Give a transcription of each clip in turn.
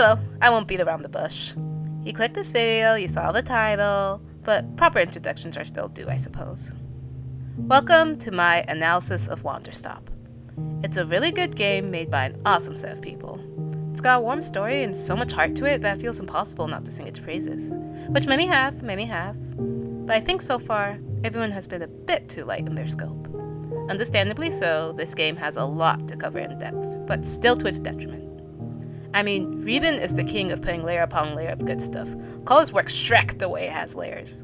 Hello, I won't beat around the bush. You clicked this video, you saw the title, but proper introductions are still due, I suppose. Welcome to my analysis of Wanderstop. It's a really good game made by an awesome set of people. It's got a warm story and so much heart to it that it feels impossible not to sing its praises. Which many have. But I think so far, everyone has been a bit too light in their scope. Understandably so, this game has a lot to cover in depth, but still to its detriment. I mean, Raison is the king of putting layer upon layer of good stuff. Call his work Shrek the way it has layers.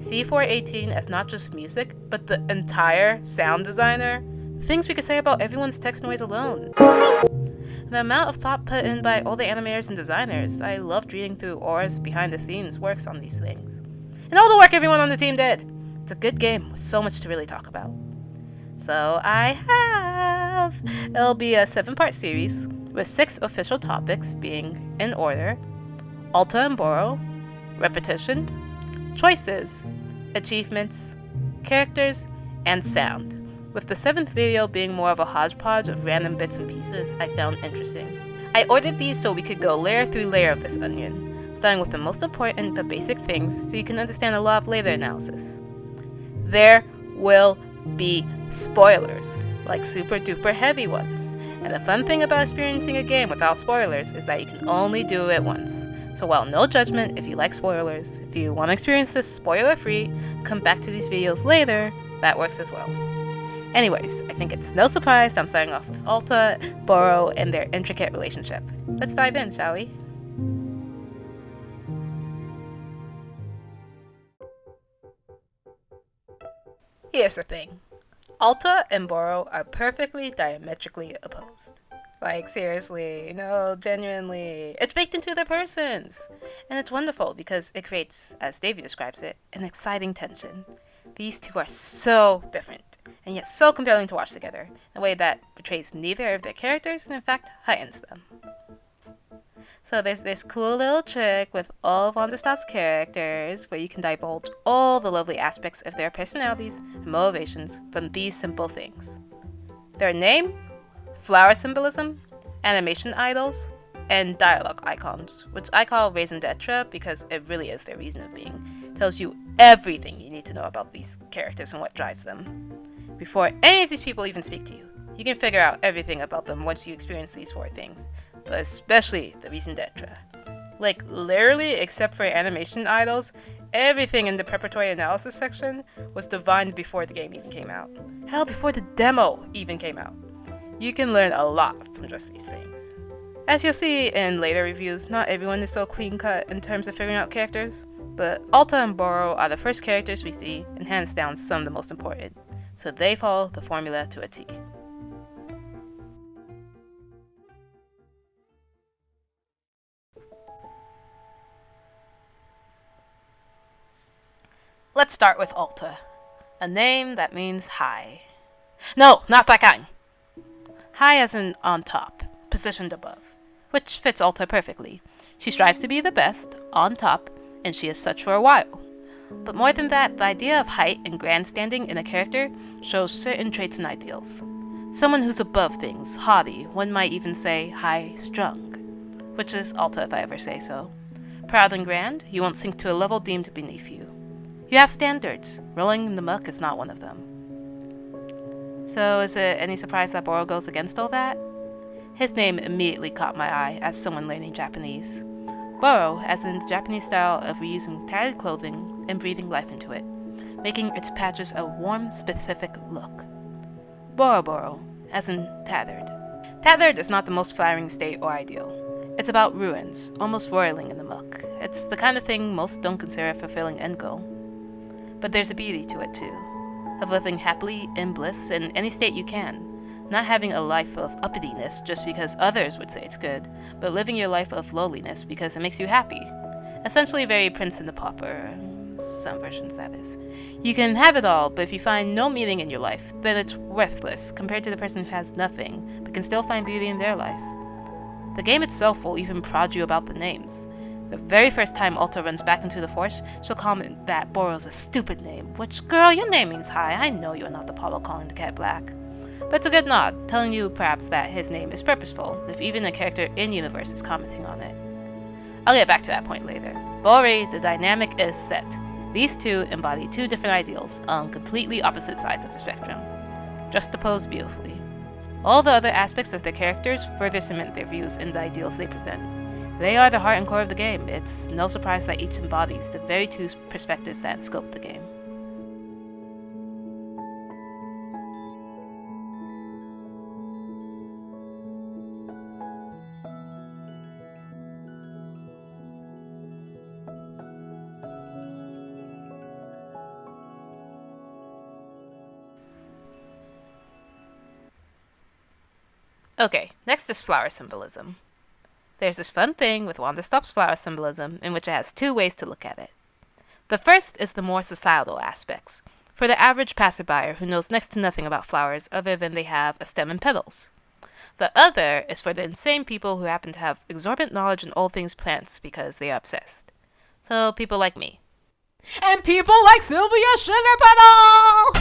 C418 as not just music, but the entire sound designer. Things we could say about everyone's text noise alone. The amount of thought put in by all the animators and designers, I loved reading through Aura's behind the scenes works on these things. And all the work everyone on the team did. It's a good game with so much to really talk about. So it'll be a 7-part series with 6 official topics being, in order, Alta and Boro, repetition, choices, achievements, characters, and sound, with the 7th video being more of a hodgepodge of random bits and pieces I found interesting. I ordered these so we could go layer through layer of this onion, starting with the most important but basic things so you can understand a lot of later analysis. There will be spoilers, like super duper heavy ones. And the fun thing about experiencing a game without spoilers is that you can only do it once. So while no judgment if you like spoilers, if you want to experience this spoiler free, come back to these videos later, that works as well. Anyways, I think it's no surprise I'm starting off with Alta, Boro, and their intricate relationship. Let's dive in, shall we? Here's the thing. Alta and Boro are perfectly diametrically opposed. Like, seriously, no, genuinely. It's baked into their persons. And it's wonderful because it creates, as Davey describes it, an exciting tension. These two are so different, and yet so compelling to watch together, in a way that betrays neither of their characters and in fact heightens them. So there's this cool little trick with all of Wanderstop's characters where you can divulge all the lovely aspects of their personalities and motivations from these simple things. Their name, flower symbolism, animation idols, and dialogue icons, which I call Raison d'etre because it really is their reason of being. It tells you everything you need to know about these characters and what drives them. Before any of these people even speak to you, you can figure out everything about them once you experience these 4 things. But especially the Raison d'etre. Like, literally, except for animation idols, everything in the preparatory analysis section was divined before the game even came out. Hell, before the demo even came out. You can learn a lot from just these things. As you'll see in later reviews, not everyone is so clean-cut in terms of figuring out characters, but Alta and Boro are the first characters we see, and hands down some of the most important, so they follow the formula to a T. Let's start with Alta, a name that means high. No, not that kind. High as in on top, positioned above, which fits Alta perfectly. She strives to be the best, on top, and she is such for a while. But more than that, the idea of height and grandstanding in a character shows certain traits and ideals. Someone who's above things, haughty, one might even say high-strung, which is Alta if I ever say so. Proud and grand, you won't sink to a level deemed beneath you. You have standards. Rolling in the muck is not one of them. So is it any surprise that Boro goes against all that? His name immediately caught my eye as someone learning Japanese. Boro, as in the Japanese style of reusing tattered clothing and breathing life into it, making its patches a warm, specific look. Boro, as in tattered. Tattered is not the most flattering state or ideal. It's about ruins, almost roiling in the muck. It's the kind of thing most don't consider a fulfilling end goal. But there's a beauty to it too, of living happily in bliss in any state you can, not having a life of uppityness just because others would say it's good, but living your life of lowliness because it makes you happy. Essentially very Prince and the Pauper, some versions that is. You can have it all, but if you find no meaning in your life, then it's worthless compared to the person who has nothing, but can still find beauty in their life. The game itself will even prod you about the names. The very first time Alta runs back into the Force, she'll comment that Boro's a stupid name, which, girl, your name means high. I know you're not the Apollo calling the cat black. But it's a good nod, telling you perhaps that his name is purposeful, if even a character in-universe is commenting on it. I'll get back to that point later. But already, the dynamic is set. These two embody two different ideals on completely opposite sides of the spectrum, juxtaposed beautifully. All the other aspects of their characters further cement their views in the ideals they present. They are the heart and core of the game. It's no surprise that each embodies the very two perspectives that scope the game. Okay, next is flower symbolism. There's this fun thing with Wanderstop's flower symbolism in which it has two ways to look at it. The first is the more societal aspects, for the average passerby who knows next to nothing about flowers other than they have a stem and petals. The other is for the insane people who happen to have exorbitant knowledge in all things plants because they are obsessed. So people like me. And people like Sylvia Sugarpetal!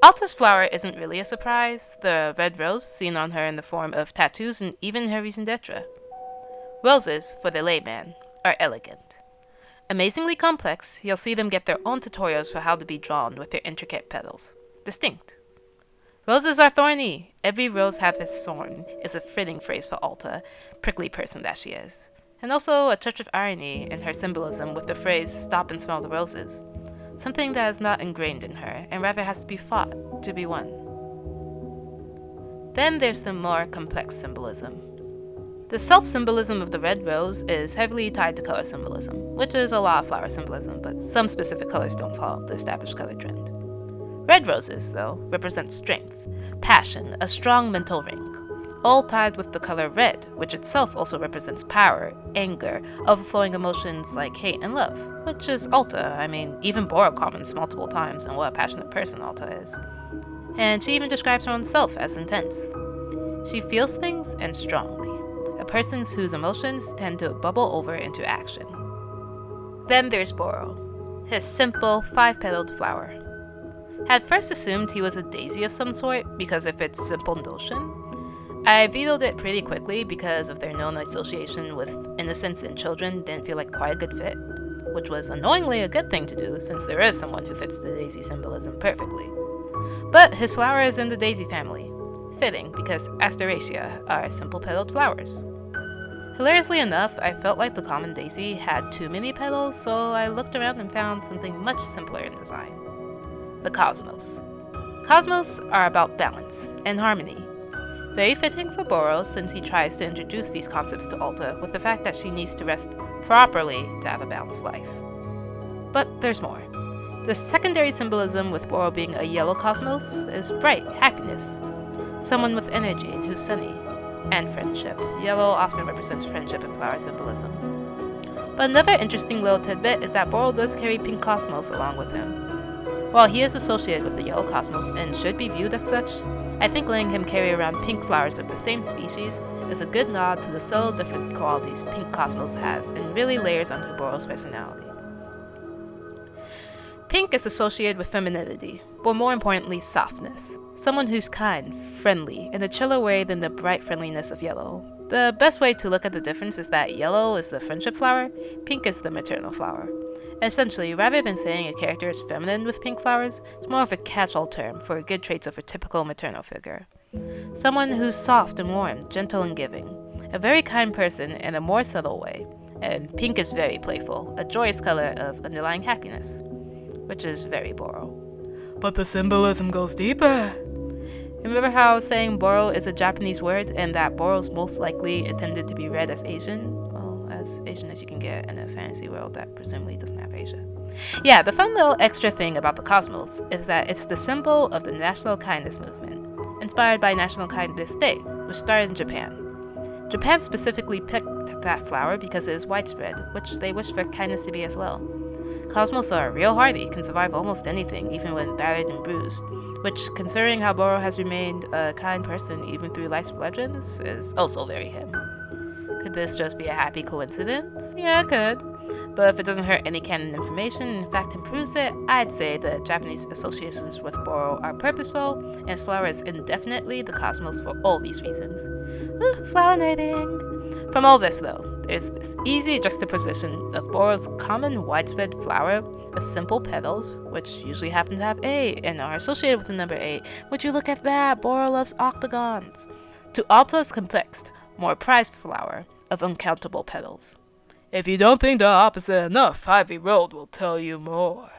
Alta's flower isn't really a surprise, the red rose seen on her in the form of tattoos and even her raison d'etre. Roses, for the layman, are elegant. Amazingly complex, you'll see them get their own tutorials for how to be drawn with their intricate petals. Distinct. Roses are thorny. Every rose hath its thorn is a fitting phrase for Alta, prickly person that she is. And also a touch of irony in her symbolism with the phrase, stop and smell the roses. Something that is not ingrained in her, and rather has to be fought to be won. Then there's the more complex symbolism. The self-symbolism of the red rose is heavily tied to color symbolism, which is a lot of flower symbolism, but some specific colors don't follow the established color trend. Red roses, though, represent strength, passion, a strong mental rank, all tied with the color red, which itself also represents power, anger, overflowing emotions like hate and love, which is Alta. I mean, even Boro comments multiple times on what a passionate person Alta is. And she even describes her own self as intense. She feels things and strongly, a person whose emotions tend to bubble over into action. Then there's Boro, his simple, 5-petaled flower. Had first assumed he was a daisy of some sort because of its simple notion. I vetoed it pretty quickly because of their known association with innocence in children didn't feel like quite a good fit, which was annoyingly a good thing to do since there is someone who fits the daisy symbolism perfectly. But his flower is in the daisy family, fitting because Asteraceae are simple-petaled flowers. Hilariously enough, I felt like the common daisy had too many petals, so I looked around and found something much simpler in design. The cosmos. Cosmos are about balance and harmony. Very fitting for Boro since he tries to introduce these concepts to Alta with the fact that she needs to rest properly to have a balanced life. But there's more. The secondary symbolism with Boro being a yellow cosmos is bright, happiness. Someone with energy and who's sunny. And friendship. Yellow often represents friendship in flower symbolism. But another interesting little tidbit is that Boro does carry pink cosmos along with him. While he is associated with the yellow cosmos and should be viewed as such, I think letting him carry around pink flowers of the same species is a good nod to the subtle different qualities pink cosmos has and really layers onto Boro's personality. Pink is associated with femininity, but more importantly, softness. Someone who's kind, friendly, in a chiller way than the bright friendliness of yellow. The best way to look at the difference is that yellow is the friendship flower, pink is the maternal flower. Essentially, rather than saying a character is feminine with pink flowers, it's more of a catch-all term for good traits of a typical maternal figure. Someone who's soft and warm, gentle and giving. A very kind person in a more subtle way. And pink is very playful, a joyous color of underlying happiness. Which is very Boro. But the symbolism goes deeper. Remember how I was saying Boro is a Japanese word and that Boro's most likely intended to be read as Asian? As Asian as you can get in a fantasy world that presumably doesn't have Asia. Yeah, the fun little extra thing about the cosmos is that it's the symbol of the National Kindness Movement, inspired by National Kindness Day, which started in Japan. Japan specifically picked that flower because it is widespread, which they wish for kindness to be as well. Cosmos are real hardy, can survive almost anything, even when battered and bruised, which, considering how Boro has remained a kind person even through life's legends, is also very him. Could this just be a happy coincidence? Yeah, it could. But if it doesn't hurt any canon information, in fact improves it, I'd say the Japanese associations with Boro are purposeful, and his flower is indefinitely the cosmos for all these reasons. Ooh, flower nerding! From all this though, there's this easy juxtaposition of Boro's common widespread flower of simple petals, which usually happen to have 8 and are associated with the number 8. Would you look at that? Boro loves octagons. To Alta's complex, more prized flower of uncountable petals. If you don't think the opposite enough, Ivy Road will tell you more.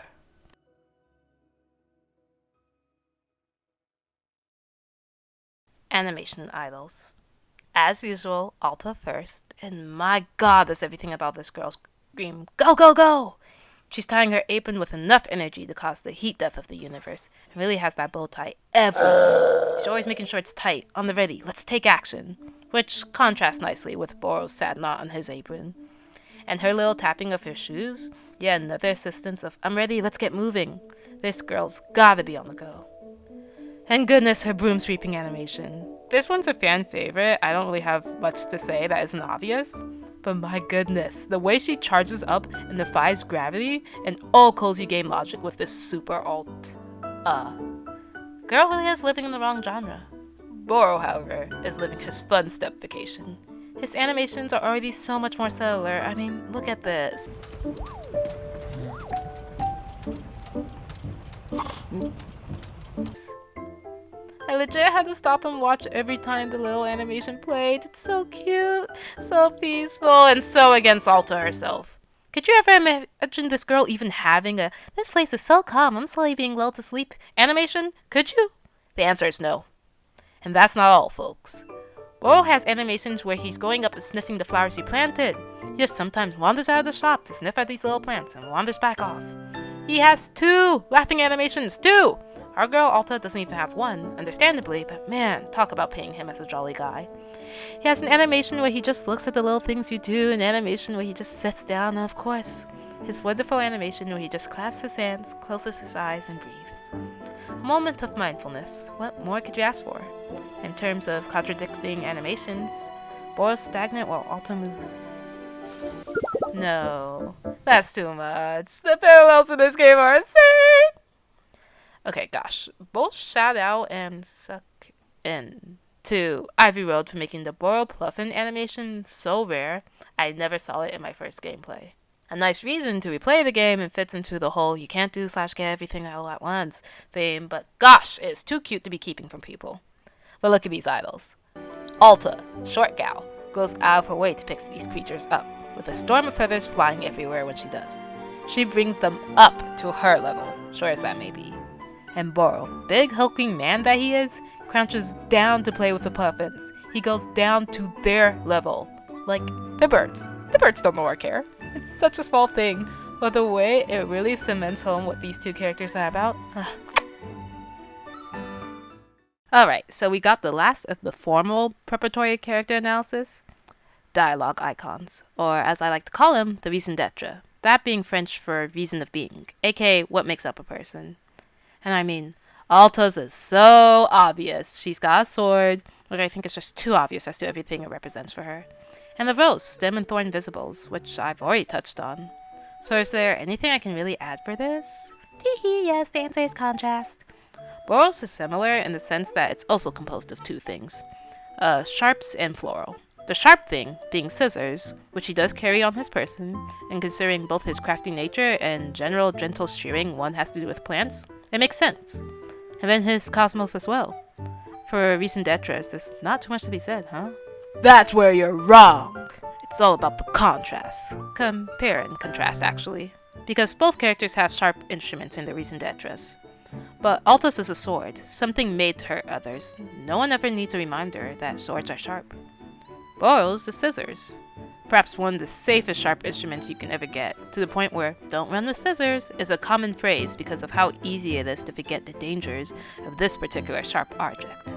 Animation idols. As usual, Alta first, and my god, does everything about this girl scream, go, go, go! She's tying her apron with enough energy to cause the heat death of the universe, and really has that bow tie everywhere. She's always making sure it's tight, on the ready, let's take action, which contrasts nicely with Boro's sad knot on his apron. And her little tapping of her shoes, yet another assistance of, I'm ready, let's get moving. This girl's gotta be on the go. And goodness, her broom sweeping animation. This one's a fan favorite. I don't really have much to say that isn't obvious. But my goodness, the way she charges up and defies gravity and all cozy game logic with this super alt. Girl really is living in the wrong genre. Boro, however, is living his fun step vacation. His animations are already so much more cellular. I mean, look at this. I legit had to stop and watch every time the little animation played. It's so cute, so peaceful, and so against Alta herself. Could you ever imagine this girl even having a, this place is so calm, I'm slowly being lulled to sleep animation? Could you? The answer is no. And that's not all, folks. Boro has animations where he's going up and sniffing the flowers he planted. He just sometimes wanders out of the shop to sniff at these little plants and wanders back off. He has 2 laughing animations, 2! Our girl Alta doesn't even have 1, understandably, but man, talk about paying him as a jolly guy. He has an animation where he just looks at the little things you do, an animation where he just sits down, and of course, his wonderful animation where he just claps his hands, closes his eyes, and breathes. A moment of mindfulness. What more could you ask for? In terms of contradicting animations, Boro's stagnant while Alta moves. No, that's too much. The parallels in this game are insane! Okay, gosh, both shout out and suck in to Ivy Road for making the Boro Pluffin animation so rare, I never saw it in my first gameplay. A nice reason to replay the game and fits into the whole you can't do / get everything all at once theme, but gosh, it's too cute to be keeping from people. But look at these idols. Alta, short gal, goes out of her way to pick these creatures up, with a storm of feathers flying everywhere when she does. She brings them up to her level, sure as that may be. And Boro, big hulking man that he is, crouches down to play with the puffins. He goes down to their level. Like, the birds. The birds don't know or care. It's such a small thing, but the way it really cements home what these 2 characters are about. Alright, so we got the last of the formal preparatory character analysis. Dialogue icons, or as I like to call them, the raison d'etre. That being French for reason of being, aka what makes up a person. And I mean, Alta's is so obvious. She's got a sword, which I think is just too obvious as to everything it represents for her. And the rose, stem and thorn visibles, which I've already touched on. So is there anything I can really add for this? Teehee, yes, the answer is contrast. Boro's is similar in the sense that it's also composed of 2 things. Sharps and floral. The sharp thing being scissors, which he does carry on his person, and considering both his crafty nature and general gentle shearing one has to do with plants, it makes sense. And then his cosmos as well. For raison d'etre, there's not too much to be said, huh? That's where you're wrong! It's all about the contrast. Compare and contrast, actually. Because both characters have sharp instruments in their raison d'etres. But Alta's is a sword, something made to hurt others. No one ever needs a reminder that swords are sharp. Boro's the scissors. Perhaps one of the safest sharp instruments you can ever get, to the point where "don't run with scissors" is a common phrase because of how easy it is to forget the dangers of this particular sharp object.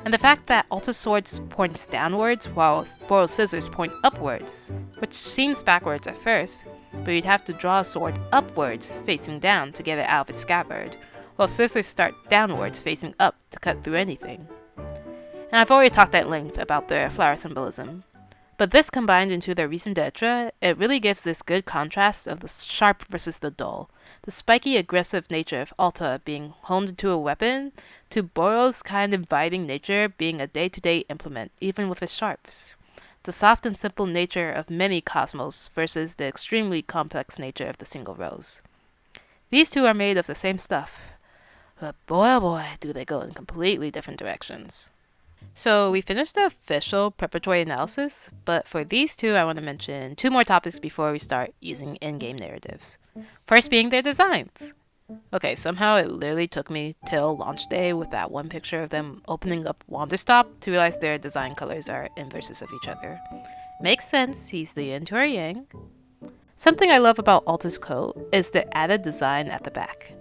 And the fact that Alta's sword points downwards while Boro's scissors point upwards, which seems backwards at first, but you'd have to draw a sword upwards, facing down, to get it out of its scabbard, while scissors start downwards, facing up, to cut through anything. And I've already talked at length about their flower symbolism. But this combined into their raison d'etre, it really gives this good contrast of the sharp versus the dull. The spiky, aggressive nature of Alta being honed into a weapon, to Boro's kind inviting nature being a day-to-day implement, even with its sharps. The soft and simple nature of many cosmos versus the extremely complex nature of the single rose. These two are made of the same stuff, but boy oh boy do they go in completely different directions. So we finished the official preparatory analysis, but for these two I want to mention two more topics before we start using in-game narratives. First being their designs. Okay, somehow it literally took me till launch day with that one picture of them opening up Wanderstop to realize their design colors are inverses of each other. Makes sense, he's the yin to our yang. Something I love about Alta's coat is the added design at the back.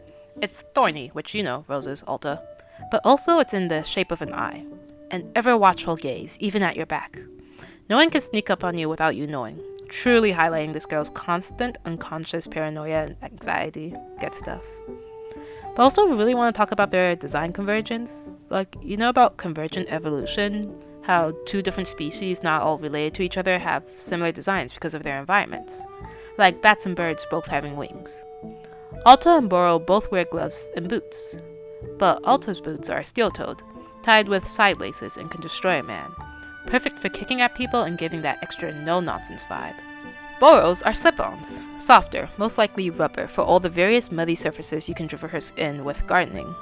It's thorny, which you know, roses, Alta, but also it's in the shape of an eye. An ever-watchful gaze, even at your back. No one can sneak up on you without you knowing, truly highlighting this girl's constant, unconscious paranoia and anxiety. Good stuff. But also really want to talk about their design convergence. Like, you know about convergent evolution? How two different species, not all related to each other, have similar designs because of their environments. Like bats and birds both having wings. Alta and Boro both wear gloves and boots. But Alta's boots are steel-toed, tied with side laces and can destroy a man. Perfect for kicking at people and giving that extra no-nonsense vibe. Boros are slip-ons, softer, most likely rubber for all the various muddy surfaces you can traverse in with gardening.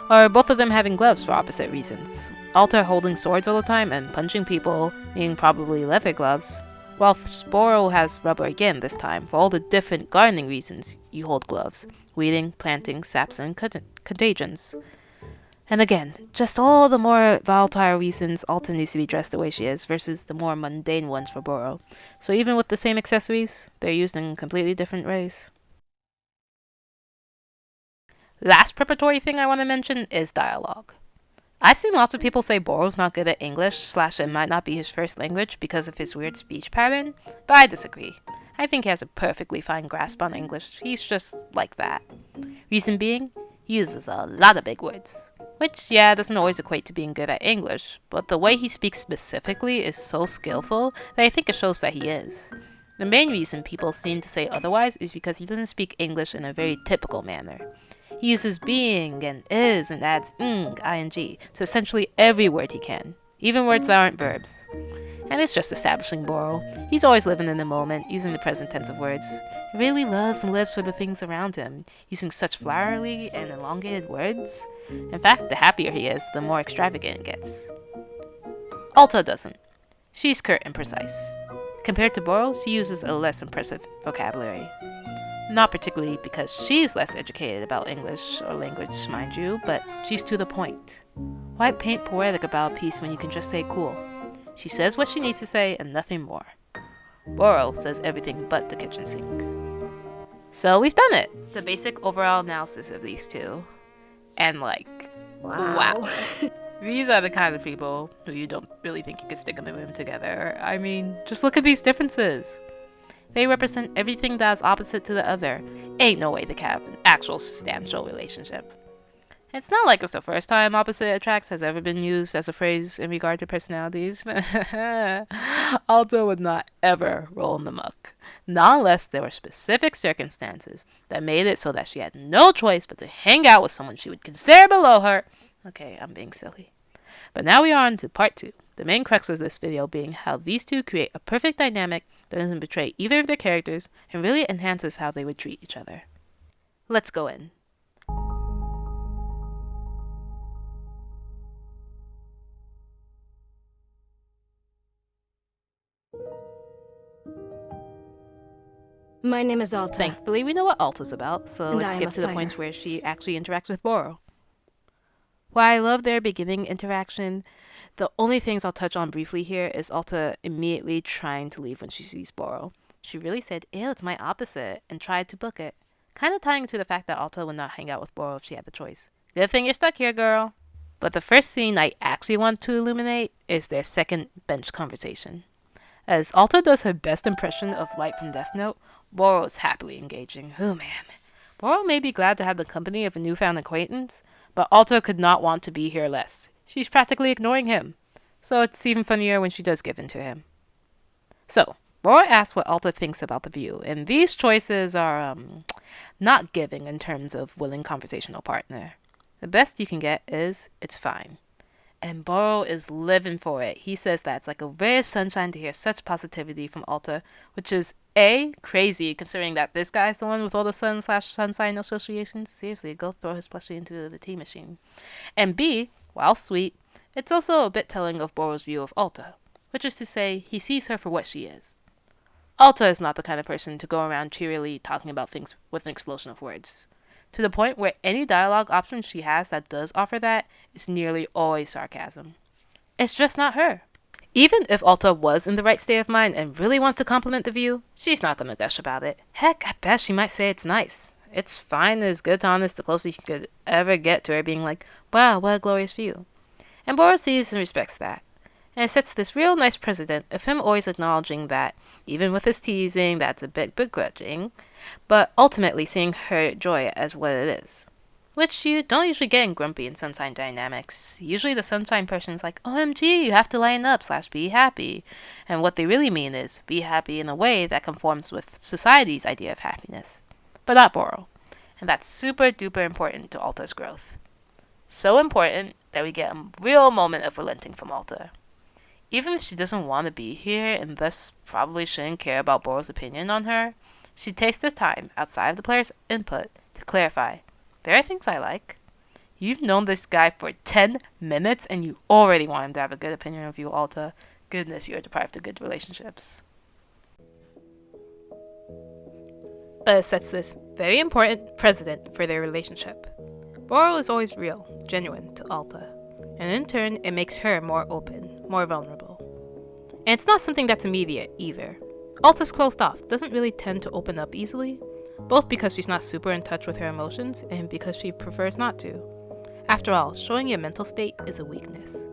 Or both of them having gloves for opposite reasons. Alta holding swords all the time and punching people, needing probably leather gloves, while Boro has rubber again this time for all the different gardening reasons you hold gloves, weeding, planting, saps, and contagions. And again, just all the more volatile reasons Alta needs to be dressed the way she is versus the more mundane ones for Boro. So even with the same accessories, they're used in completely different ways. Last preparatory thing I want to mention is dialogue. I've seen lots of people say Boro's not good at English / it might not be his first language because of his weird speech pattern, but I disagree. I think he has a perfectly fine grasp on English. He's just like that. Reason being, he uses a lot of big words. Which, yeah, doesn't always equate to being good at English, but the way he speaks specifically is so skillful that I think it shows that he is. The main reason people seem to say otherwise is because he doesn't speak English in a very typical manner. He uses being and is and adds ing to essentially every word he can, even words that aren't verbs. And it's just establishing Boro. He's always living in the moment, using the present tense of words. He really loves and lives for the things around him, using such flowery and elongated words. In fact, the happier he is, the more extravagant it gets. Alta doesn't. She's curt and precise. Compared to Boro, she uses a less impressive vocabulary. Not particularly because she's less educated about English or language, mind you, but she's to the point. Why paint poetic about a piece when you can just say cool? She says what she needs to say and nothing more. Boro says everything but the kitchen sink. So we've done it! The basic overall analysis of these two. And wow. These are the kind of people who you don't really think you could stick in the room together. I mean, just look at these differences. They represent everything that is opposite to the other. Ain't no way they can have an actual substantial relationship. It's not like it's the first time opposite attracts has ever been used as a phrase in regard to personalities. Alta would not ever roll in the muck. Not unless there were specific circumstances that made it so that she had no choice but to hang out with someone she would consider below her. Okay, I'm being silly. But now we are on to part 2. The main crux of this video being how these two create a perfect dynamic that doesn't betray either of their characters and really enhances how they would treat each other. Let's go in. My name is Alta. Thankfully, we know what Alta's about, so let's skip to the points where she actually interacts with Boro. While I love their beginning interaction, the only things I'll touch on briefly here is Alta immediately trying to leave when she sees Boro. She really said, ew, it's my opposite, and tried to book it. Kind of tying to the fact that Alta would not hang out with Boro if she had the choice. Good thing you're stuck here, girl. But the first scene I actually want to illuminate is their second bench conversation. As Alta does her best impression of Light from Death Note, Boro is happily engaging. Oh man. Boro may be glad to have the company of a newfound acquaintance, but Alta could not want to be here less. She's practically ignoring him. So it's even funnier when she does give in to him. So, Boro asks what Alta thinks about the view, and these choices are, not giving in terms of willing conversational partner. The best you can get is, it's fine. And Boro is living for it. He says that it's like a ray of sunshine to hear such positivity from Alta, which is A, crazy, considering that this guy's the one with all the sun/sun sign associations. Seriously, go throw his plushie into the tea machine. And B, while sweet, it's also a bit telling of Boro's view of Alta, which is to say, he sees her for what she is. Alta is not the kind of person to go around cheerily talking about things with an explosion of words, to the point where any dialogue option she has that does offer that is nearly always sarcasm. It's just not her. Even if Alta was in the right state of mind and really wants to compliment the view, she's not gonna gush about it. Heck, at best she might say it's nice. It's fine, as good to honest, the closest you could ever get to her being like, wow, what a glorious view. And Boro sees and respects that. And it sets this real nice precedent of him always acknowledging that, even with his teasing, that's a bit begrudging, but ultimately seeing her joy as what it is. Which you don't usually get in grumpy and sunshine dynamics. Usually the sunshine person is like, OMG, you have to lighten up / be happy. And what they really mean is, be happy in a way that conforms with society's idea of happiness. But not Boro. And that's super duper important to Alta's growth. So important that we get a real moment of relenting from Alta. Even if she doesn't want to be here and thus probably shouldn't care about Boro's opinion on her, she takes the time, outside of the player's input, to clarify, there are things I like. You've known this guy for 10 minutes and you already want him to have a good opinion of you, Alta. Goodness, you're deprived of good relationships. But it sets this very important precedent for their relationship. Boro is always real, genuine to Alta. And in turn, it makes her more open, more vulnerable. And it's not something that's immediate, either. Alta's closed off, doesn't really tend to open up easily, both because she's not super in touch with her emotions, and because she prefers not to. After all, showing your mental state is a weakness.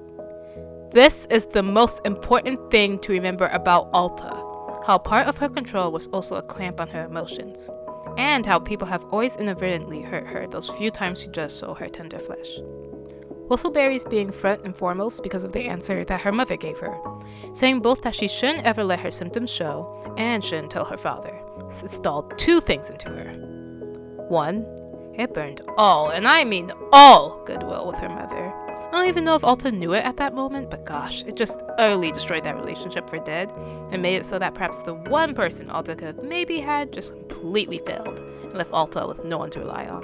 This is the most important thing to remember about Alta, how part of her control was also a clamp on her emotions, and how people have always inadvertently hurt her those few times she just saw her tender flesh. Whistleberries being front and foremost because of the answer that her mother gave her, saying both that she shouldn't ever let her symptoms show and shouldn't tell her father. This installed two things into her. One, it burned all, and I mean all, goodwill with her mother. I don't even know if Alta knew it at that moment, but gosh, it just utterly destroyed that relationship for dead, and made it so that perhaps the one person Alta could have maybe had just completely failed, and left Alta with no one to rely on.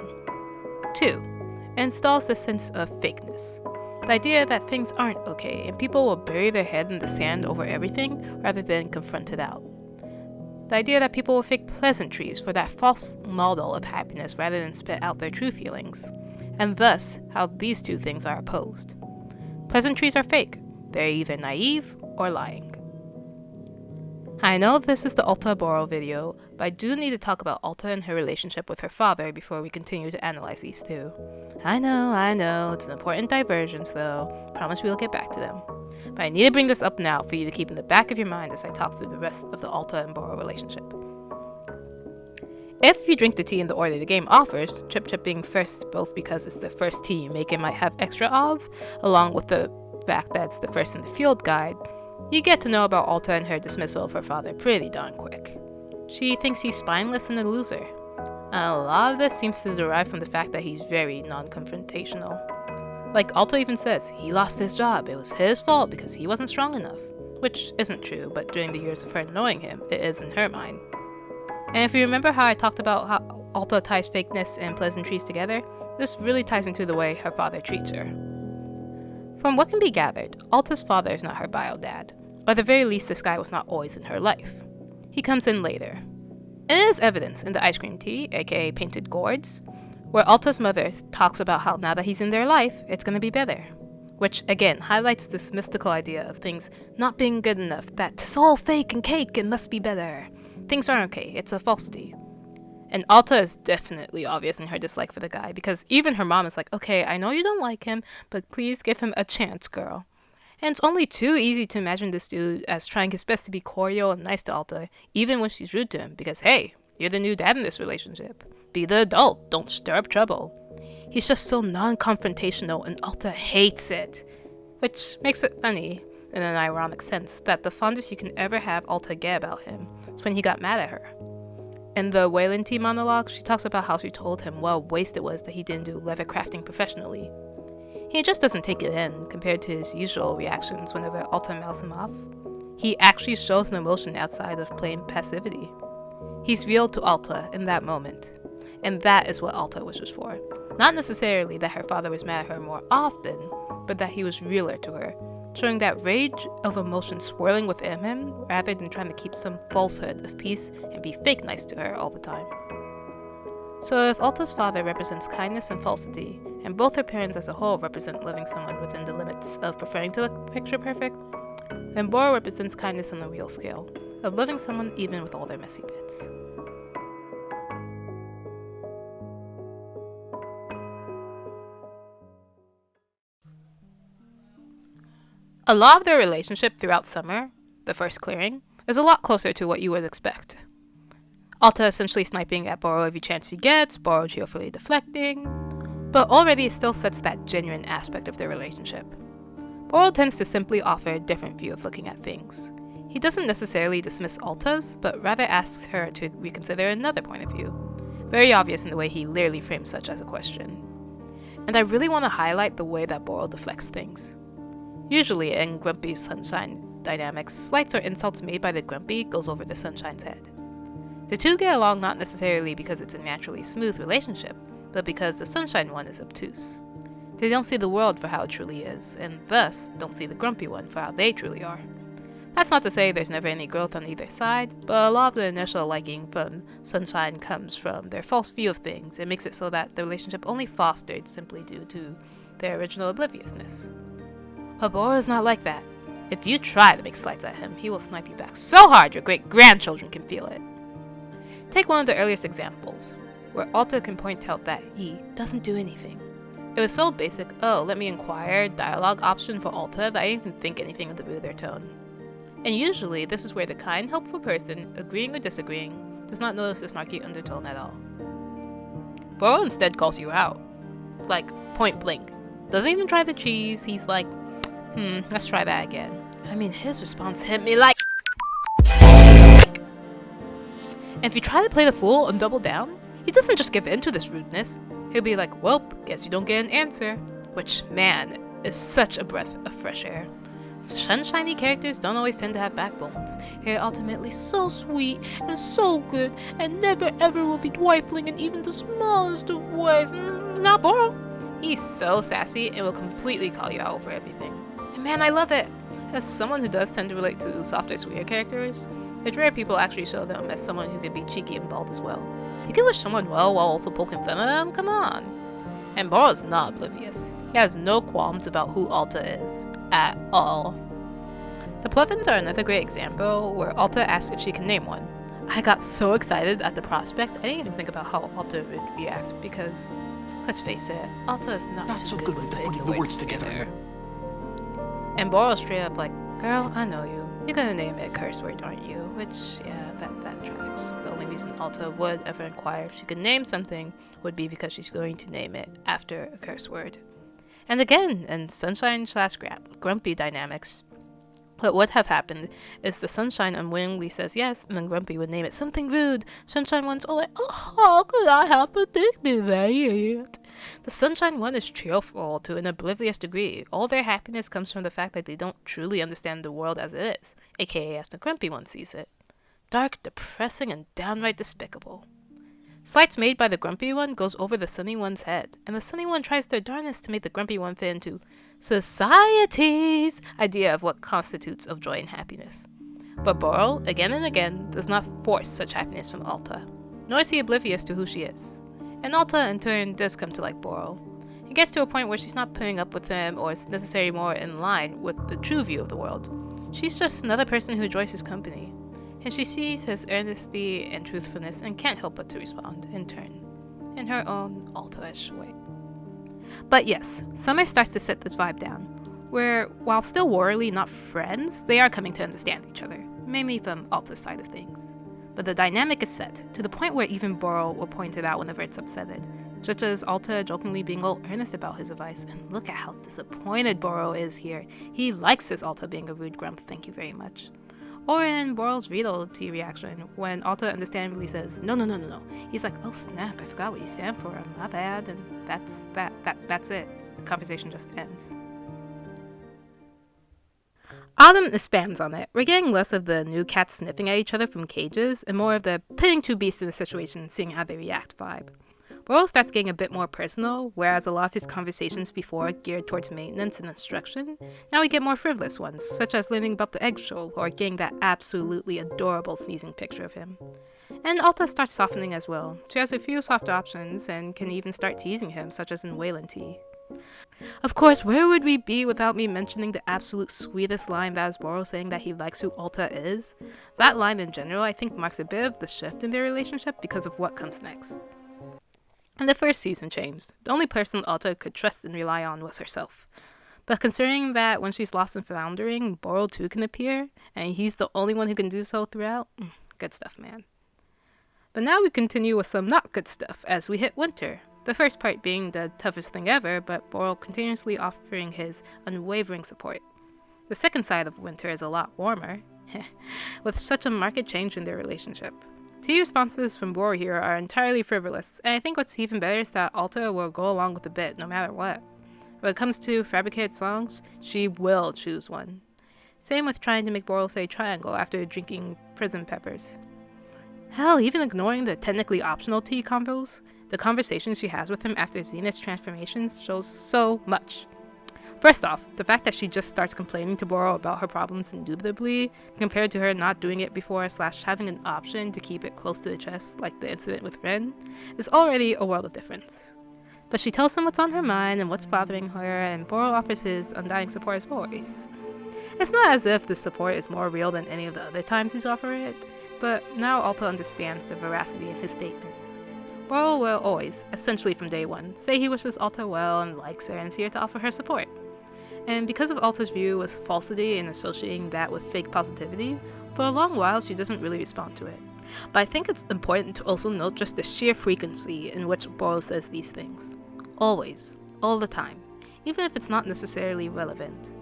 2. It installs this sense of fakeness. The idea that things aren't okay, and people will bury their head in the sand over everything rather than confront it out. The idea that people will fake pleasantries for that false model of happiness rather than spit out their true feelings. And thus, how these two things are opposed. Pleasantries are fake. They're either naive or lying. I know this is the Alta Boro video, but I do need to talk about Alta and her relationship with her father before we continue to analyze these two. I know, it's an important divergence though. Promise we'll get back to them. But I need to bring this up now for you to keep in the back of your mind as I talk through the rest of the Alta and Boro relationship. If you drink the tea in the order the game offers, Chip Chip being first both because it's the first tea you make and might have extra of, along with the fact that it's the first in the field guide, you get to know about Alta and her dismissal of her father pretty darn quick. She thinks he's spineless and a loser. And a lot of this seems to derive from the fact that he's very non-confrontational. Like Alta even says, he lost his job, it was his fault because he wasn't strong enough. Which isn't true, but during the years of her knowing him, it is in her mind. And if you remember how I talked about how Alta ties fakeness and pleasantries together, this really ties into the way her father treats her. From what can be gathered, Alta's father is not her bio dad, or at the very least this guy was not always in her life. He comes in later. And it is evidence in the ice cream tea, aka painted gourds, where Alta's mother talks about how now that he's in their life, it's gonna be better. Which, again, highlights this mystical idea of things not being good enough, that 'tis all fake and cake and must be better. Things aren't okay, it's a falsity. And Alta is definitely obvious in her dislike for the guy, because even her mom is like, okay, I know you don't like him, but please give him a chance, girl. And it's only too easy to imagine this dude as trying his best to be cordial and nice to Alta, even when she's rude to him, because hey, You're the new dad in this relationship. Be the adult. Don't stir up trouble. He's just so non-confrontational, and Alta hates it. Which makes it funny, in an ironic sense, that the fondest you can ever have Alta get about him is when he got mad at her. In the Wayland Tea monologue, she talks about how she told him what a waste it was that he didn't do leather crafting professionally. He just doesn't take it in, compared to his usual reactions whenever Alta mouths him off. He actually shows an emotion outside of plain passivity. He's real to Alta in that moment, and that is what Alta wishes for. Not necessarily that her father was mad at her more often, but that he was realer to her, showing that rage of emotion swirling within him rather than trying to keep some falsehood of peace and be fake nice to her all the time. So if Alta's father represents kindness and falsity, and both her parents as a whole represent loving someone within the limits of preferring to look picture perfect, then Boro represents kindness on the real scale, of loving someone even with all their messy bits. A lot of their relationship throughout summer, the first clearing, is a lot closer to what you would expect. Alta essentially sniping at Boro every chance she gets, Boro cheerfully deflecting, but already it still sets that genuine aspect of their relationship. Boro tends to simply offer a different view of looking at things. He doesn't necessarily dismiss Alta's, but rather asks her to reconsider another point of view, very obvious in the way he literally frames such as a question. And I really want to highlight the way that Boro deflects things. Usually in Grumpy Sunshine dynamics, slights or insults made by the Grumpy goes over the Sunshine's head. The two get along not necessarily because it's a naturally smooth relationship, but because the Sunshine one is obtuse. They don't see the world for how it truly is, and thus don't see the Grumpy one for how they truly are. That's not to say there's never any growth on either side, but a lot of the initial liking from Sunshine comes from their false view of things and makes it so that the relationship only fostered simply due to their original obliviousness. But Boro's not like that. If you try to make slights at him, he will snipe you back so hard your great-grandchildren can feel it. Take one of the earliest examples, where Alta can point out that he doesn't do anything. It was so basic, oh, let me inquire, dialogue option for Alta that I didn't even think anything of the mood or tone. And usually, this is where the kind, helpful person, agreeing or disagreeing, does not notice the snarky undertone at all. Boro instead calls you out. Like, point blank. Doesn't even try the cheese, he's like, let's try that again. I mean, his response hit me like... And if you try to play the fool and double down, he doesn't just give in to this rudeness. He'll be like, well, guess you don't get an answer. Which, man, is such a breath of fresh air. Sunshiny characters don't always tend to have backbones. They're ultimately so sweet and so good and never ever will be trifling in even the smallest of ways. Not Boro. He's so sassy and will completely call you out over everything. And man, I love it. As someone who does tend to relate to softer, sweeter characters, it's rare people actually show them as someone who can be cheeky and bald as well. You can wish someone well while also poking fun at them? Come on. And Boro's not oblivious. He has no qualms about who Alta is. At all. The Pluffins are another great example where Alta asks if she can name one. I got so excited at the prospect, I didn't even think about how Alta would react because, let's face it, Alta is not too so good with putting the words together. And Boro's straight up like, girl, I know you. You're gonna name it a curse word, aren't you? Which, yeah, that tracks. The only reason Alta would ever inquire if she could name something would be because she's going to name it after a curse word. And again, in Sunshine/Grumpy dynamics, what would have happened is the Sunshine unwillingly says yes, and then Grumpy would name it something rude. Sunshine one's all like, oh, how could I have predicted that? The Sunshine one is cheerful to an oblivious degree. All their happiness comes from the fact that they don't truly understand the world as it is, aka as the Grumpy one sees it. Dark, depressing, and downright despicable. Slights made by the Grumpy one goes over the Sunny one's head, and the Sunny one tries their darnest to make the Grumpy one fit into society's idea of what constitutes of joy and happiness. But Boro, again and again, does not force such happiness from Alta, nor is he oblivious to who she is. And Alta, in turn, does come to like Boro. It gets to a point where she's not putting up with him or is necessarily more in line with the true view of the world. She's just another person who enjoys his company. And she sees his earnesty and truthfulness and can't help but to respond, in turn, in her own Alta-ish way. But yes, Summer starts to set this vibe down, where, while still warily not friends, they are coming to understand each other, mainly from Alta's side of things. But the dynamic is set, to the point where even Boro will point it out whenever it's upsetted, such as Alta jokingly being all earnest about his advice, and look at how disappointed Boro is here. He likes his Alta being a rude grump, thank you very much. Or in Boro's realty reaction, when Alta understandably says, no. He's like, oh snap, I forgot what you stand for, my bad, and that's it. The conversation just ends. Autumn expands on it. We're getting less of the new cats sniffing at each other from cages, and more of the putting two beasts in a situation, seeing how they react vibe. Boro starts getting a bit more personal, whereas a lot of his conversations before geared towards maintenance and instruction, now we get more frivolous ones, such as learning about the eggshell or getting that absolutely adorable sneezing picture of him. And Alta starts softening as well. She has a few soft options and can even start teasing him, such as in Wayland Tea. Of course, where would we be without me mentioning the absolute sweetest line that is Boro saying that he likes who Alta is? That line in general I think marks a bit of the shift in their relationship because of what comes next. In the first season changed, the only person Alta could trust and rely on was herself. But considering that when she's lost and floundering, Boro too can appear, and he's the only one who can do so throughout, good stuff, man. But now we continue with some not good stuff as we hit winter. The first part being the toughest thing ever, but Boro continuously offering his unwavering support. The second side of winter is a lot warmer, with such a marked change in their relationship. Two responses from Boro here are entirely frivolous, and I think what's even better is that Alta will go along with the bit no matter what. When it comes to fabricated songs, she will choose one. Same with trying to make Boro say triangle after drinking prison peppers. Hell, even ignoring the technically optional tea convos, the conversation she has with him after Zenith's transformations shows so much. First off, the fact that she just starts complaining to Boro about her problems indubitably, compared to her not doing it before / having an option to keep it close to the chest like the incident with Ren, is already a world of difference. But she tells him what's on her mind and what's bothering her, and Boro offers his undying support as always. It's not as if the support is more real than any of the other times he's offered it, but now Alta understands the veracity in his statements. Boro will always, essentially from day one, say he wishes Alta well and likes her and is here to offer her support. And because of Alta's view with falsity and associating that with fake positivity, for a long while she doesn't really respond to it. But I think it's important to also note just the sheer frequency in which Boro says these things. Always. All the time. Even if it's not necessarily relevant.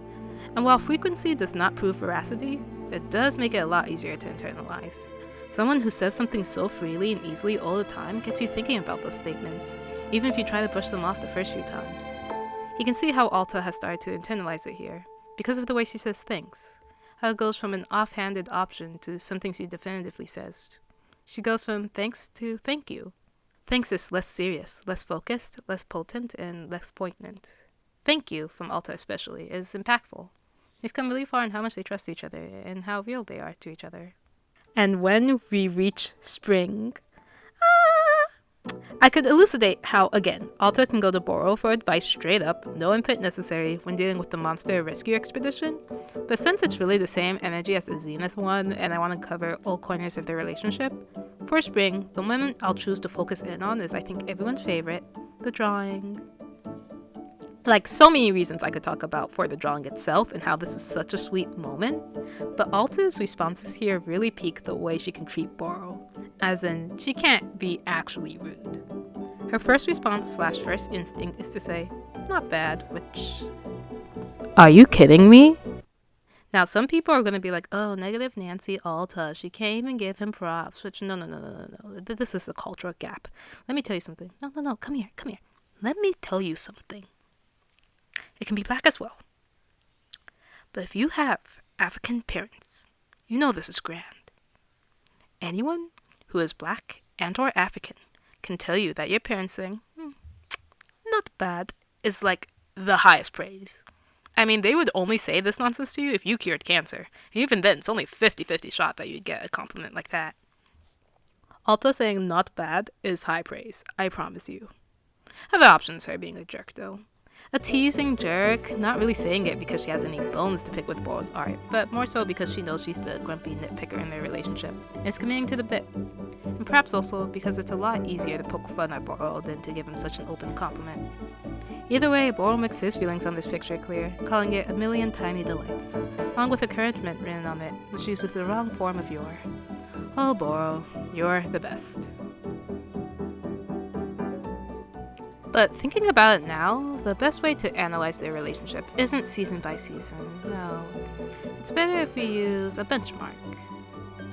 And while frequency does not prove veracity, it does make it a lot easier to internalize. Someone who says something so freely and easily all the time gets you thinking about those statements, even if you try to brush them off the first few times. You can see how Alta has started to internalize it here, because of the way she says things. How it goes from an offhanded option to something she definitively says. She goes from thanks to thank you. Thanks is less serious, less focused, less potent, and less poignant. Thank you, from Alta especially, is impactful. They've come really far in how much they trust each other, and how real they are to each other. And when we reach spring, I could elucidate how, again, Alta can go to Boro for advice straight up, no input necessary when dealing with the monster rescue expedition, but since it's really the same energy as the Zenith one, and I want to cover all corners of their relationship, for spring, the moment I'll choose to focus in on is I think everyone's favorite, the drawing. Like, so many reasons I could talk about for the drawing itself and how this is such a sweet moment, but Alta's responses here really pique the way she can treat Boro, as in, she can't be actually rude. Her first response / first instinct is to say, not bad, which... Are you kidding me? Now, some people are going to be like, oh, negative Nancy Alta, she can't even give him props, which no. This is a cultural gap. Let me tell you something. No, come here. Let me tell you something. It can be black as well. But if you have African parents, you know this is grand. Anyone who is black and or African can tell you that your parents saying, not bad, is like the highest praise. I mean, they would only say this nonsense to you if you cured cancer. Even then, it's only a 50-50 shot that you'd get a compliment like that. Alta saying not bad is high praise, I promise you. Other options are being a jerk though. A teasing jerk, not really saying it because she has any bones to pick with Boro's art, but more so because she knows she's the grumpy nitpicker in their relationship, and is committing to the bit. And perhaps also because it's a lot easier to poke fun at Boro than to give him such an open compliment. Either way, Boro makes his feelings on this picture clear, calling it a million tiny delights, along with encouragement written on it, which uses the wrong form of your. Oh, Boro, you're the best. But thinking about it now, the best way to analyze their relationship isn't season by season, no. It's better if we use a benchmark.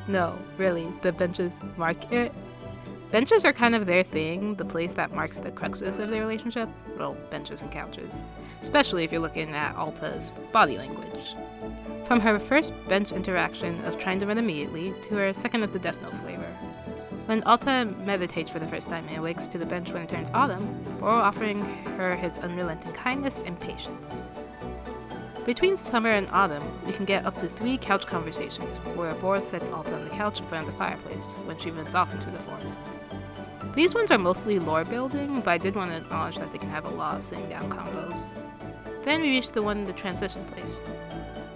No, really, the benches mark it. Benches are kind of their thing, the place that marks the cruxes of their relationship. Well, benches and couches. Especially if you're looking at Alta's body language. From her first bench interaction of trying to run immediately, to her second of the Death Note flavor. When Alta meditates for the first time and awakes to the bench when it turns autumn, Boro offering her his unrelenting kindness and patience. Between summer and autumn, you can get up to 3 couch conversations, where Boro sets Alta on the couch in front of the fireplace when she runs off into the forest. These ones are mostly lore building, but I did want to acknowledge that they can have a lot of sitting down combos. Then we reach the one in the transition place.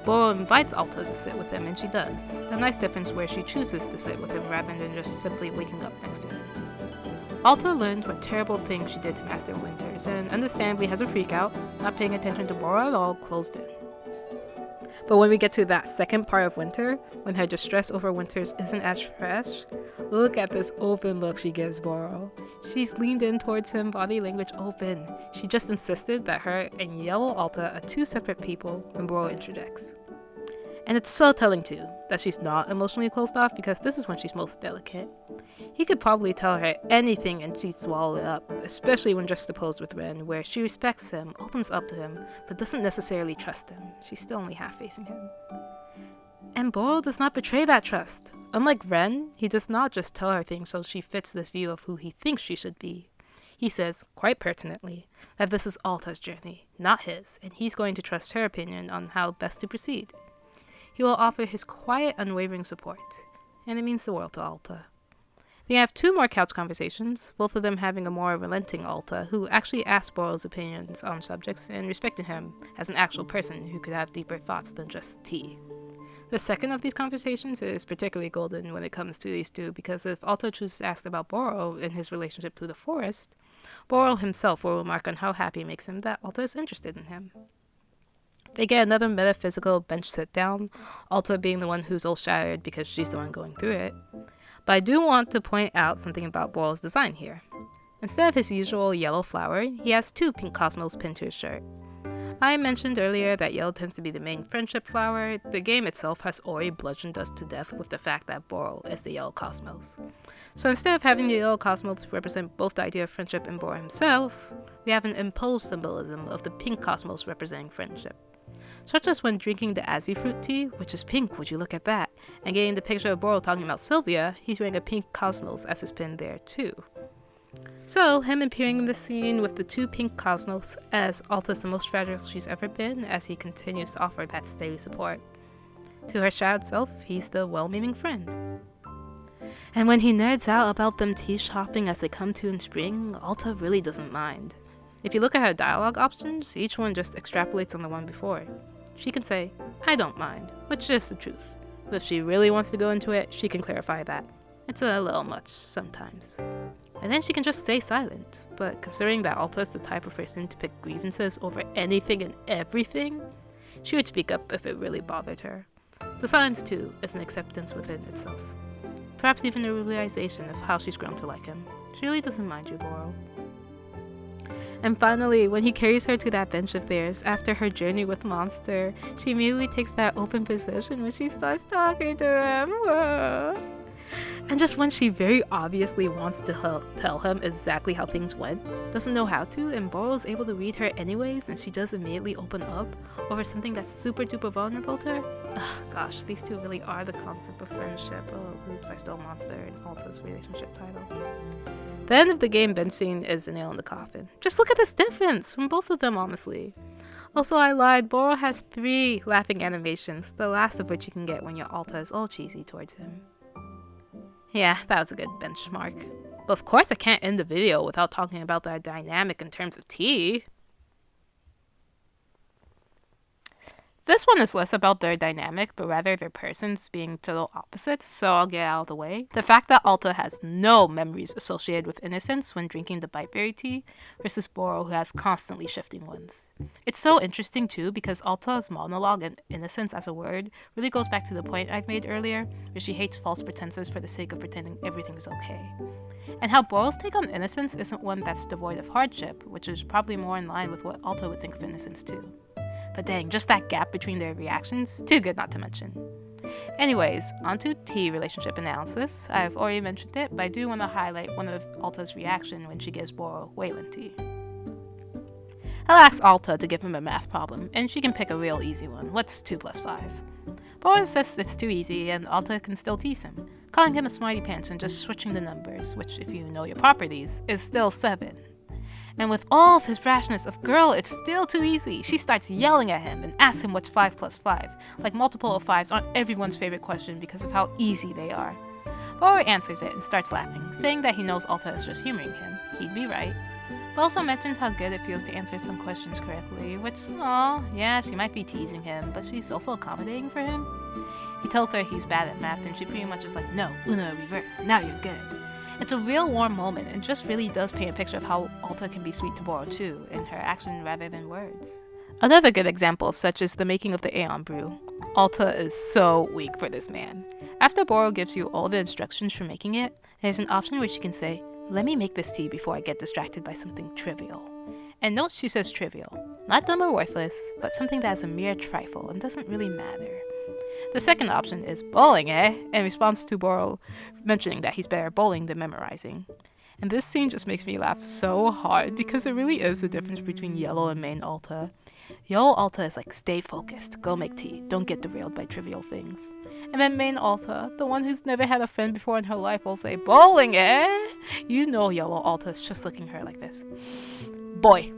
Boro invites Alta to sit with him, and she does. A nice difference where she chooses to sit with him rather than just simply waking up next to him. Alta learns what terrible things she did to Master Winters, and understandably has a freakout, not paying attention to Boro at all, closed in. But when we get to that second part of Winter, when her distress over Winters isn't as fresh, look at this open look she gives Boro. She's leaned in towards him, body language open. She just insisted that her and Yellow Alta are 2 separate people when Boro interjects. And it's so telling too, that she's not emotionally closed off because this is when she's most delicate. He could probably tell her anything and she'd swallow it up, especially when juxtaposed with Ren, where she respects him, opens up to him, but doesn't necessarily trust him. She's still only half facing him. And Boro does not betray that trust. Unlike Ren, he does not just tell her things so she fits this view of who he thinks she should be. He says, quite pertinently, that this is Alta's journey, not his, and he's going to trust her opinion on how best to proceed. He will offer his quiet, unwavering support, and it means the world to Alta. They have 2 more couch conversations, both of them having a more relenting Alta, who actually asks Boro's opinions on subjects and respected him as an actual person who could have deeper thoughts than just tea. The second of these conversations is particularly golden when it comes to these 2, because if Alta chooses to ask about Boro and his relationship to the forest, Boro himself will remark on how happy it makes him that Alta is interested in him. They get another metaphysical bench sit-down, Alta being the one who's all shattered because she's the one going through it. But I do want to point out something about Boro's design here. Instead of his usual yellow flower, he has 2 pink cosmos pinned to his shirt. I mentioned earlier that yellow tends to be the main friendship flower. The game itself has already bludgeoned us to death with the fact that Boro is the yellow cosmos. So instead of having the yellow cosmos represent both the idea of friendship and Boro himself, we have an imposed symbolism of the pink cosmos representing friendship. Such as when drinking the Azzy fruit tea, which is pink, would you look at that, and getting the picture of Boro talking about Sylvia, he's wearing a pink cosmos as his pin there too. So, him appearing in the scene with the 2 pink cosmos as Alta's the most fragile she's ever been as he continues to offer that steady support. To her shattered self, he's the well-meaning friend. And when he nerds out about them tea shopping as they come to in spring, Alta really doesn't mind. If you look at her dialogue options, each one just extrapolates on the one before. She can say, I don't mind, which is the truth. But if she really wants to go into it, she can clarify that. It's a little much sometimes. And then she can just stay silent. But considering that Alta is the type of person to pick grievances over anything and everything, she would speak up if it really bothered her. The silence, too, is an acceptance within itself. Perhaps even a realization of how she's grown to like him. She really doesn't mind you, Boro. And finally, when he carries her to that bench of theirs after her journey with Monster, she immediately takes that open position when she starts talking to him. And just when she very obviously wants to tell him exactly how things went, doesn't know how to, and Boro's able to read her anyways, and she does immediately open up over something that's super duper vulnerable to her. Gosh, these 2 really are the concept of friendship. Oh, oops, I stole Monster and Alta's relationship title. The end of the game bench scene is the nail in the coffin. Just look at this difference from both of them, honestly. Also, I lied, Boro has 3 laughing animations, the last of which you can get when your Alta is all cheesy towards him. Yeah, that was a good benchmark. But of course I can't end the video without talking about their dynamic in terms of tea. This one is less about their dynamic, but rather their persons being total opposites, so I'll get out of the way. The fact that Alta has no memories associated with innocence when drinking the biteberry tea, versus Boro, who has constantly shifting ones. It's so interesting too, because Alta's monologue and innocence as a word really goes back to the point I've made earlier, where she hates false pretenses for the sake of pretending everything is okay. And how Boro's take on innocence isn't one that's devoid of hardship, which is probably more in line with what Alta would think of innocence too. But dang, just that gap between their reactions, too good not to mention. Anyways, onto tea relationship analysis. I've already mentioned it, but I do want to highlight one of Alta's reaction when she gives Boro Wayland tea. I'll ask Alta to give him a math problem, and she can pick a real easy one. What's 2 plus 5? Boro says it's too easy, and Alta can still tease him, calling him a smarty pants and just switching the numbers, which, if you know your properties, is still 7. And with all of his rashness of girl, it's still too easy. She starts yelling at him and asks him what's 5 plus 5. Like multiple of 5s aren't everyone's favorite question because of how easy they are. Boro answers it and starts laughing, saying that he knows Alta is just humoring him. He'd be right. But also mentions how good it feels to answer some questions correctly, which, yeah, she might be teasing him, but she's also accommodating for him. He tells her he's bad at math, and she pretty much is like, no, Uno reverse, now you're good. It's a real warm moment and just really does paint a picture of how Alta can be sweet to Boro too, in her action rather than words. Another good example of such is the making of the Aeon brew. Alta is so weak for this man. After Boro gives you all the instructions for making it, there's an option where she can say, let me make this tea before I get distracted by something trivial. And note she says trivial. Not dumb or worthless, but something that is a mere trifle and doesn't really matter. The second option is bowling, in response to Boro mentioning that he's better bowling than memorizing. And this scene just makes me laugh so hard because there really is a difference between Yellow and main Alta. Yellow Alta is like, stay focused, go make tea, don't get derailed by trivial things. And then main Alta, the one who's never had a friend before in her life, will say, bowling, You know Yellow Alta is just looking at her like this. Boy.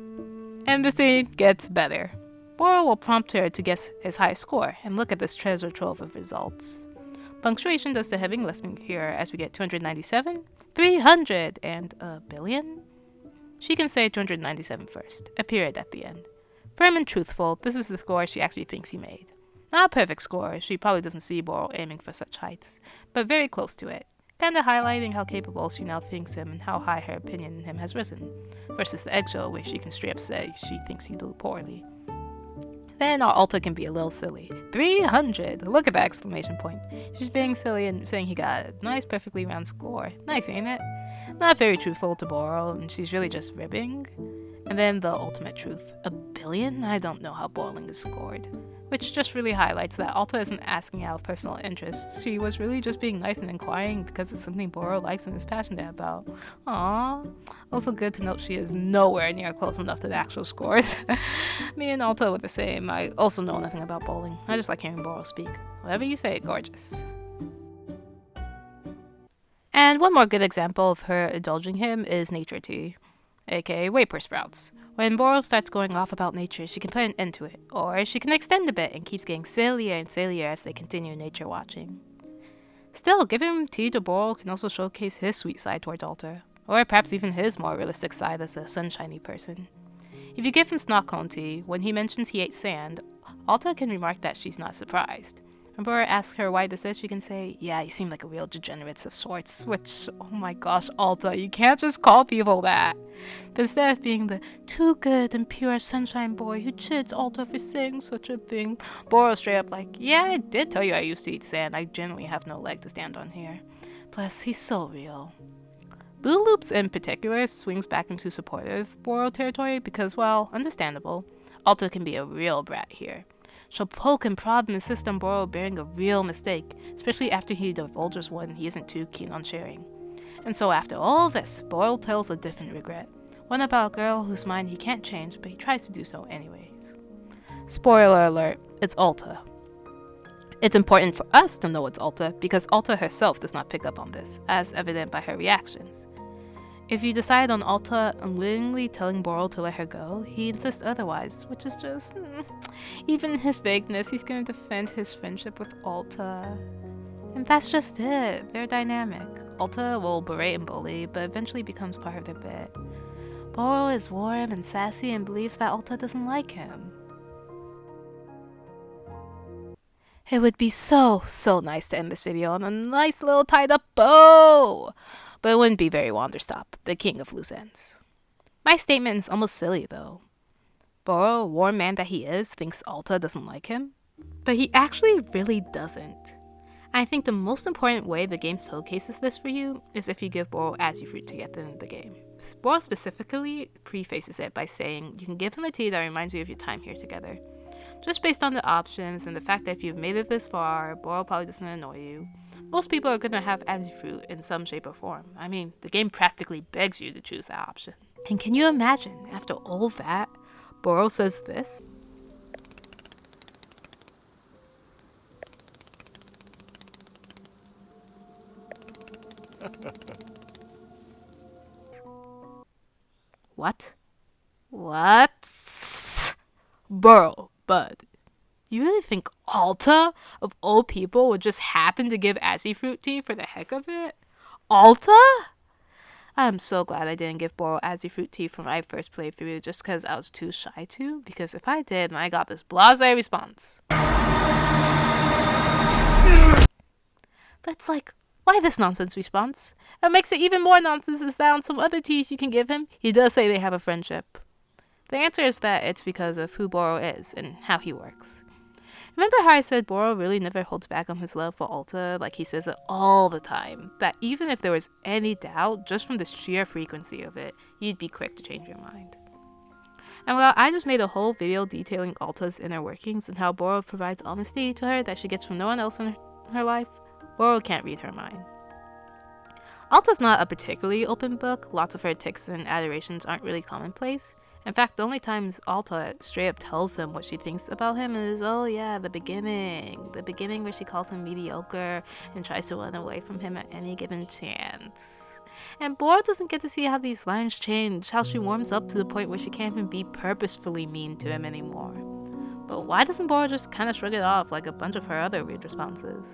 And the scene gets better. Boro will prompt her to guess his highest score, and look at this treasure trove of results. Punctuation does the heavy lifting here as we get 297, 300, and a billion? She can say 297 first, a period at the end. Firm and truthful, this is the score she actually thinks he made. Not a perfect score, she probably doesn't see Boro aiming for such heights, but very close to it, kinda highlighting how capable she now thinks him and how high her opinion in him has risen, versus the eggshell where she can straight up say she thinks he do poorly. Then our Alta can be a little silly. 300! Look at that exclamation point. She's being silly and saying he got a nice, perfectly round score. Nice, ain't it? Not very truthful to Boro, and she's really just ribbing. And then the ultimate truth. A billion? I don't know how bowling is scored. Which just really highlights that Alta isn't asking out of personal interests. She was really just being nice and inquiring because it's something Boro likes and is passionate about. Aww. Also good to note she is nowhere near close enough to the actual scores. Me and Alta were the same. I also know nothing about bowling. I just like hearing Boro speak. Whatever you say, gorgeous. And one more good example of her indulging him is nature tea, aka Vapor Sprouts. When Boro starts going off about nature, she can put an end to it, or she can extend a bit and keeps getting sillier and sillier as they continue nature watching. Still, giving tea to Boro can also showcase his sweet side towards Alta, or perhaps even his more realistic side as a sunshiny person. If you give him snot cone tea, when he mentions he ate sand, Alta can remark that she's not surprised. When Boro asks her why this is, she can say, yeah, you seem like a real degenerate of sorts, which, oh my gosh, Alta, you can't just call people that. But instead of being the too good and pure sunshine boy who chids Alta for saying such a thing, Boro's straight up like, yeah, I did tell you I used to eat sand, I genuinely have no leg to stand on here. Plus, he's so real. Blue Loops in particular swings back into supportive Boro territory because, well, understandable, Alta can be a real brat here. She'll poke and prod and insist on Boro bearing a real mistake, especially after he divulges one he isn't too keen on sharing. And so after all this, Boro tells a different regret, one about a girl whose mind he can't change, but he tries to do so anyways. Spoiler alert, it's Alta. It's important for us to know it's Alta because Alta herself does not pick up on this, as evident by her reactions. If you decide on Alta unwittingly telling Boro to let her go, he insists otherwise, which is just... Even in his vagueness, he's going to defend his friendship with Alta. And that's just it. They're dynamic. Alta will berate and bully, but eventually becomes part of their bit. Boro is warm and sassy and believes that Alta doesn't like him. It would be so nice to end this video on a nice little tied up bow. But it wouldn't be very Wanderstop, the king of loose ends. My statement is almost silly though. Boro, warm man that he is, thinks Alta doesn't like him. But he actually really doesn't. I think the most important way the game showcases this for you is if you give Boro Azufruit to get them in the game. Boro specifically prefaces it by saying you can give him a tea that reminds you of your time here together. Just based on the options and the fact that if you've made it this far, Boro probably doesn't annoy you. Most people are going to have Azufruit in some shape or form. I mean, the game practically begs you to choose that option. And can you imagine, after all that, Boro says this? What? Boro, bud. You really think Alta, of all people, would just happen to give Azufruit tea for the heck of it? Alta? I'm so glad I didn't give Boro Azufruit tea for my first playthrough just because I was too shy to, because if I did, I got this blasé response. That's like, why this nonsense response? What makes it even more nonsense is that on some other teas you can give him, he does say they have a friendship. The answer is that it's because of who Boro is and how he works. Remember how I said Boro really never holds back on his love for Alta, like he says it all the time, that even if there was any doubt, just from the sheer frequency of it, you'd be quick to change your mind. And while I just made a whole video detailing Alta's inner workings and how Boro provides honesty to her that she gets from no one else in her life, Boro can't read her mind. Alta's not a particularly open book. Lots of her tics and adorations aren't really commonplace. In fact, the only times Alta straight up tells him what she thinks about him is, oh yeah, the beginning where she calls him mediocre and tries to run away from him at any given chance. And Boro doesn't get to see how these lines change, how she warms up to the point where she can't even be purposefully mean to him anymore. But why doesn't Boro just kind of shrug it off like a bunch of her other weird responses?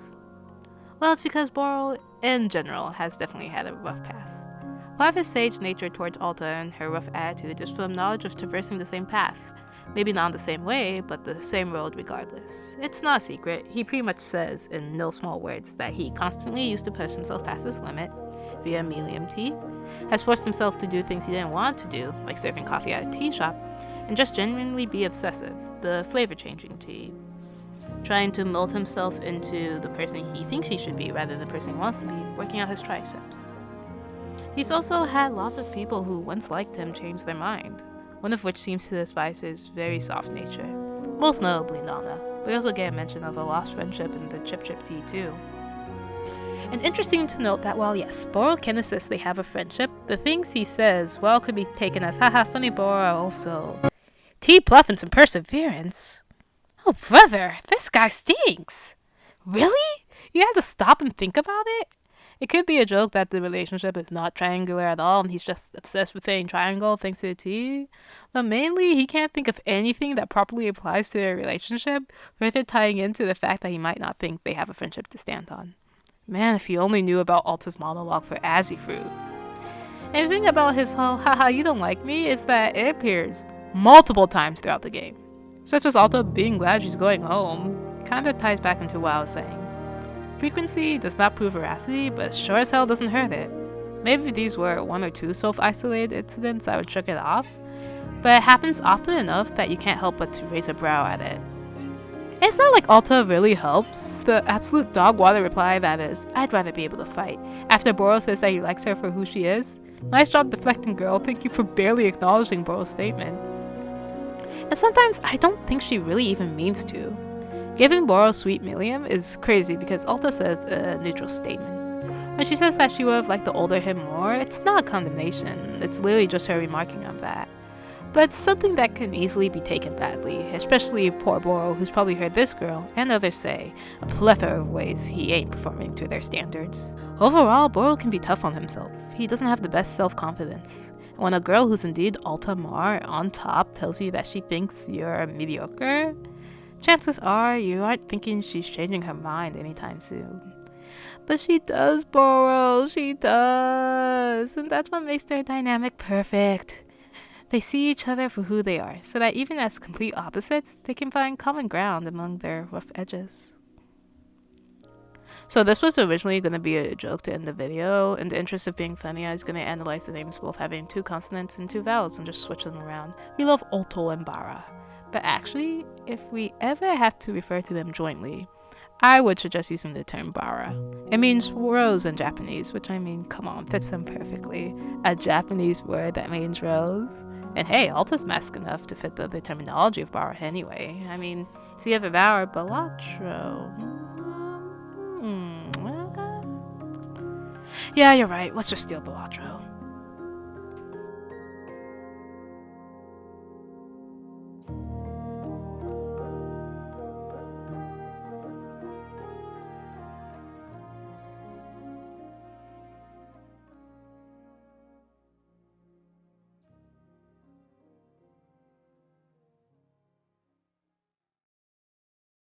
Well, it's because Boro, in general, has definitely had a rough past. Part of his sage nature towards Alta and her rough attitude is from knowledge of traversing the same path. Maybe not in the same way, but the same road regardless. It's not a secret. He pretty much says, in no small words, that he constantly used to push himself past his limit via Melium tea, has forced himself to do things he didn't want to do, like serving coffee at a tea shop, and just genuinely be obsessive, the flavor-changing tea. Trying to mold himself into the person he thinks he should be rather than the person he wants to be, working out his triceps. He's also had lots of people who once liked him change their mind, one of which seems to despise his very soft nature, most notably Nana, but we also get a mention of a lost friendship in the Chip Chip tea too. And interesting to note that while yes, Boro can insist they have a friendship, the things he says, well, could be taken as haha funny Boro also tea bluff and some perseverance. Oh brother, this guy stinks! Really? You had to stop and think about it? It could be a joke that the relationship is not triangular at all and he's just obsessed with saying triangle thanks to the tea. But mainly, he can't think of anything that properly applies to their relationship, further tying into the fact that he might not think they have a friendship to stand on. Man, if you only knew about Alta's monologue for Azufruit. And the thing about his whole haha you don't like me is that it appears multiple times throughout the game. Such as Alta being glad she's going home. Kinda ties back into what I was saying. Frequency does not prove veracity, but sure as hell doesn't hurt it. Maybe if these were one or two self-isolated incidents, I would shrug it off, but it happens often enough that you can't help but to raise a brow at it. It's not like Alta really helps. The absolute dog water reply that is, I'd rather be able to fight, after Boro says that he likes her for who she is. Nice job deflecting, girl. Thank you for barely acknowledging Boro's statement. And sometimes I don't think she really even means to. Giving Boro sweet Melium is crazy because Alta says a neutral statement. When she says that she would have liked to older him more, it's not a condemnation, it's literally just her remarking on that. But it's something that can easily be taken badly, especially poor Boro who's probably heard this girl and others say a plethora of ways he ain't performing to their standards. Overall, Boro can be tough on himself. He doesn't have the best self-confidence. And when a girl who's indeed Alta Mar on top tells you that she thinks you're mediocre, chances are you aren't thinking she's changing her mind anytime soon. But she does, Boro, she does. And that's what makes their dynamic perfect. They see each other for who they are, so that even as complete opposites, they can find common ground among their rough edges. So this was originally going to be a joke to end the video. In the interest of being funny, I was going to analyze the names both having 2 consonants and 2 vowels and just switch them around. We love Alta and Boro. But actually, if we ever have to refer to them jointly, I would suggest using the term Boro. It means rose in Japanese, which I mean, come on, fits them perfectly. A Japanese word that means rose. And hey, Alta's mask enough to fit the terminology of Boro anyway. I mean, see if vowel Balatro. Yeah, you're right. Let's just steal Balatro.